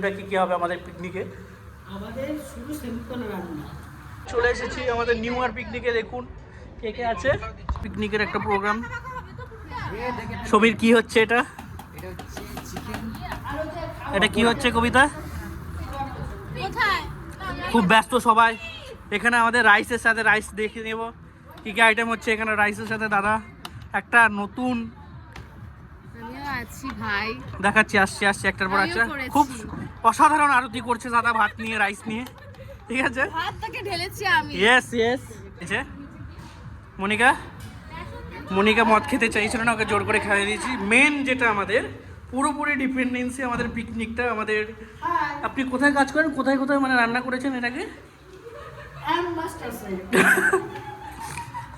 মেনুটা কি হবে আমাদের পিকনিকে। আমাদের শুধু সিম্পল রান্না। চলে এসেছি আমাদের নিউ ইয়ার পিকনিকে। দেখুন কে কে আছে। পিকনিকের একটা প্রোগ্রাম। সমীর কি হচ্ছে এটা? এটা কি হচ্ছে কবিতা? খুব ব্যস্ত সবাই এখানে। আমাদের রাইসের সাথে রাইস দেখে নেব কি কি আইটেম হচ্ছে এখানে। রাইসের সাথে দাদা একটা নতুন ভাই দেখাচ্ছি, আসছি একটার পর একটা। খুব অসাধারণ আরতি করছে দাদা ভাত নিয়ে, রাইস নিয়ে। ঠিক আছে, ভাতটাকে ঢেলেছি আমি। Yes yes. মনিকা মদ খেতে চাইছিল না, ওকে জোর করে খাইয়ে দিয়েছি। মেন যেটা আমাদের পুরোপুরি ডিপেন্ডেন্সি আমাদের পিকনিকটা আমাদের। আপনি কোথায় কাজ করেন, কোথায় কোথায় মানে রান্না করেছেন এটাকে?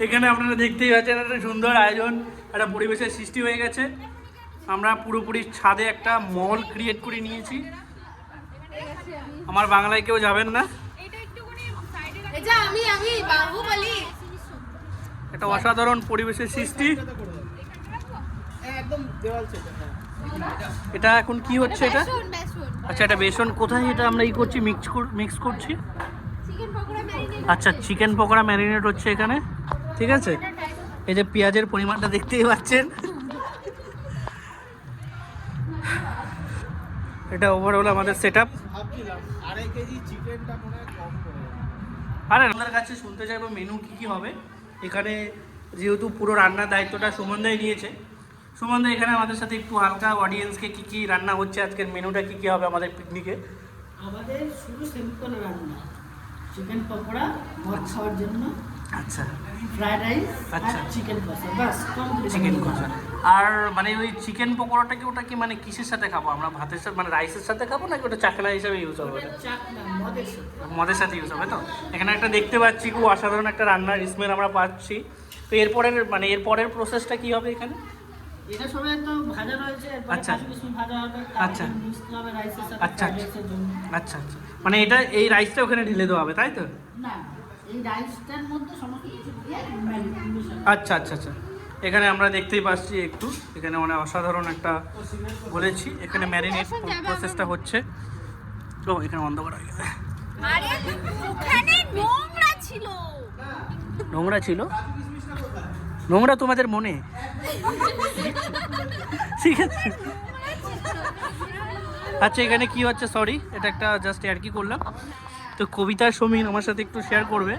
এখানে আপনারা দেখতেই পাচ্ছেন একটা সুন্দর আয়োজন, একটা পরিবেশের সৃষ্টি হয়ে গেছে। আমরা পুরোপুরি ছাদে একটা মল ক্রিয়েট করে নিয়েছি। আমার বাংলায় কেউ যাবেন না। একটা অসাধারণ পরিবেশের সৃষ্টি। এটা এখন কি হচ্ছে এটা? আচ্ছা, এটা বেসন। কোথায় এটা আমরা করছি, মিক্স করছি? আচ্ছা, চিকেন পকোড়া ম্যারিনেট হচ্ছে এখানে। ঠিক আছে, এই যে পেঁয়াজের পরিমাণটা দেখতেই পাচ্ছেন। এটা ওভারঅল আমাদের সেট আপ। আরে আমাদের কাছে শুনতে চাইবো মেনু কি হবে এখানে। যেহেতু পুরো রান্নার দায়িত্বটা সুমনদাই নিয়েছে, সুমনদা এখানে আমাদের সাথে একটু হালকা অডিয়েন্সকে কি রান্না হচ্ছে, আজকের মেনুটা কি হবে আমাদের পিকনিকে। আমাদের শুধু সিম্পল রান্না, চিকেন পকোড়া মদ খাওয়ার জন্য। আচ্ছা, ফ্রাইড রাইস। আচ্ছা, চিকেন কষা, বাস কমপ্লিট। চিকেন কষা। আর মানে ওই চিকেন পকোড়াটা ওটা কি মানে কিসের সাথে খাবো আমরা? ভাতের সাথে মানে রাইসের সাথে খাবো নাকি ওটা চাকলা হিসাবে ইউজ হবে? মদের সাথে ইউজ হবে তো। এখানে একটা দেখতে পাচ্ছি খুব অসাধারণ একটা রান্নার স্মেল আমরা পাচ্ছি। তো এরপরের প্রসেসটা কি হবে এখানে? এটা সবাই তো ভাজা রয়েছে, আচ্ছা কিছু ভাজা হবে, আচ্ছা মিক্স হবে রাইসের সাথে। আচ্ছা আচ্ছা, মানে এটা এই রাইসটা ওখানে ঢেলে দেওয়া হবে তাই তো? না, এই রাইসটার মধ্যে সমস্ত কিছু দিয়ে আচ্ছা আচ্ছা আচ্ছা। এখানে আমরা দেখতেই পাচ্ছি একটু, এখানে মানে অসাধারণ একটা বলেছি। এখানে ম্যারিনেট প্রসেসটা হচ্ছে। তো এখানে বন্ধ করা হয়ে গেছে। নোংরা ছিল? নোংরা তোমাদের মনে? ঠিক আছে, আচ্ছা এখানে কি হচ্ছে? সরি, এটা একটা জাস্ট আর কি করলাম। তো কবিতা সমীর আমার সাথে একটু শেয়ার করবে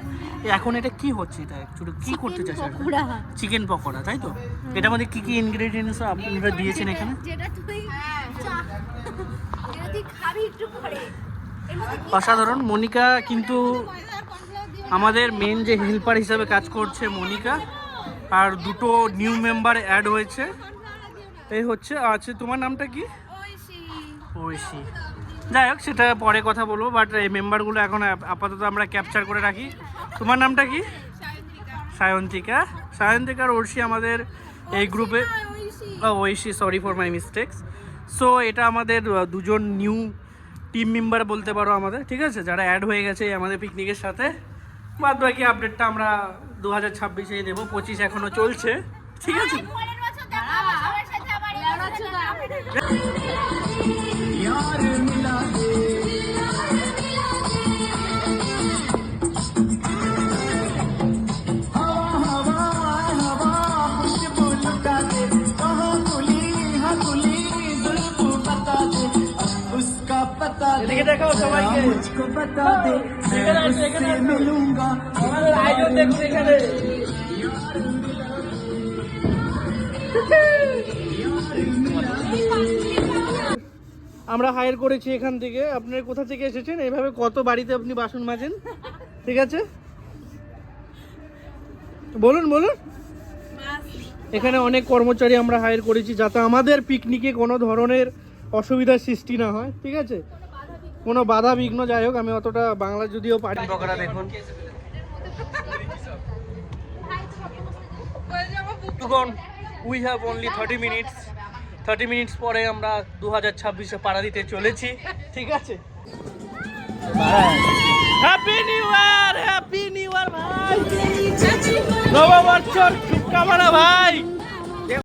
এখন এটা কি হচ্ছে, এটা অ্যাকচুয়ালি কি করতে চাইছে? চিকেন পকোড়া, তাই তো? এটার মধ্যে কি ইনগ্রেডিয়েন্টস আপনারা দিয়েছেন এখানে? অসাধারণ। মনিকা কিন্তু আমাদের মেন যে হেল্পার হিসাবে কাজ করছে মনিকা, আর দুটো নিউ মেম্বার অ্যাড হয়েছে। এই হচ্ছে। আচ্ছা, তোমার নামটা কি? ঐশী। যাই হোক, সেটা পরে কথা বলবো, বাট এই মেম্বারগুলো এখন আপাতত আমরা ক্যাপচার করে রাখি। তোমার নামটা কি? সায়ন্তিকা। আর ঐশী আমাদের এই গ্রুপে। Aishi, sorry for my mistakes. So এটা আমাদের দুজন নিউ টিম মেম্বার বলতে পারো আমাদের, ঠিক আছে, যারা অ্যাড হয়ে গেছে আমাদের পিকনিকের সাথে। বাদ বাকি আপডেটটা আমরা 2026-এ দেবো, 25 এখনো চলছে, ঠিক আছে। এদিকে দেখাও সবাইকে। আয়োজন দেখুন এখানে। আমরা হায়ার করেছি এখান থেকে। আপনারা কোথা থেকে এসেছেন? এইভাবে কত বাড়িতে আপনি বাসন মাজেন? ঠিক আছে, বলুন। এখানে অনেক কর্মচারী আমরা হায়ার করেছি যাতে আমাদের পিকনিকে কোনো ধরনের অসুবিধার সৃষ্টি না হয়, ঠিক আছে, কোনো বাধা বিঘ্ন। যাই হোক, আমি অতটা বাংলা যদিও পারি। পকোড়া দেখুন। উই হ্যাভ অনলি 30 মিনিটস পরে আমরা 2026-এ পাড়া দিতে চলেছি, ঠিক আছে। হ্যাপি নিউ ইয়ার ভাই, নববর্ষর শুভকামনা ভাই।